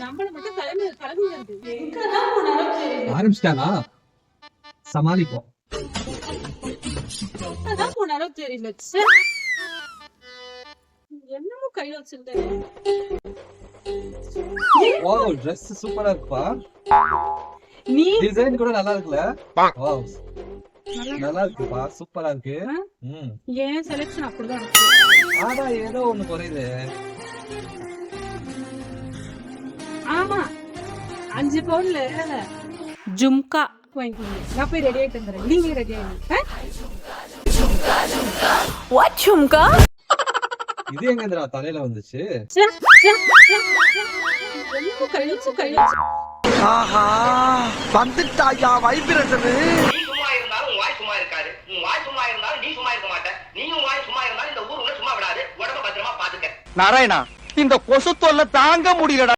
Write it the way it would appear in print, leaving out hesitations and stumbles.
நம்மள மட்டும் கிளம்பி வருது. எங்கதான் போனாலும் சரி. ஆரம்பிச்சிட்டானா சமாளிப்போம். எங்கதான் போனாலும் தெரியல. என்னமோ கையில வச்சிருந்தேன். வாவ், Dress சூப்பரா இருக்குப்பா. நீ டிசைன் கூட நல்லா இருக்குல்ல? வாவ், நல்லா இருக்குப்பா, சூப்பரா இருக்கு. ஏன் செலக்ஷன் அப்படிதான் இருக்கு. ஆனா ஏதோ ஒண்ணு குறையுது. ஆமா, 5 பவுன்ல ஜும்கா வாங்கி கொடுங்க. நான் போய் ரெடி ஆயிட்டு வந்துடுறேன். நீங்க ரெடி ஆயிடுங்க. வாட் ஜும்கா? இது எங்கடா தலையில வந்துச்சு? ஆஹா, வந்துட்டாயா வைப்ரேஷன். நீ சும்மா இருந்தாலும் வாய் சும்மா இருக்காது. வாய் சும்மா இருந்தாலும் நீ சும்மா இருக்க மாட்டே. நீயும் வாய் சும்மா இருந்தாலும் இந்த ஊர் உன்னை சும்மா விடாது. உடம்ப பத்திரமா பாத்துக்க. நாராயணா, இந்த கொசு தொல்லை தாங்க முடியலடா.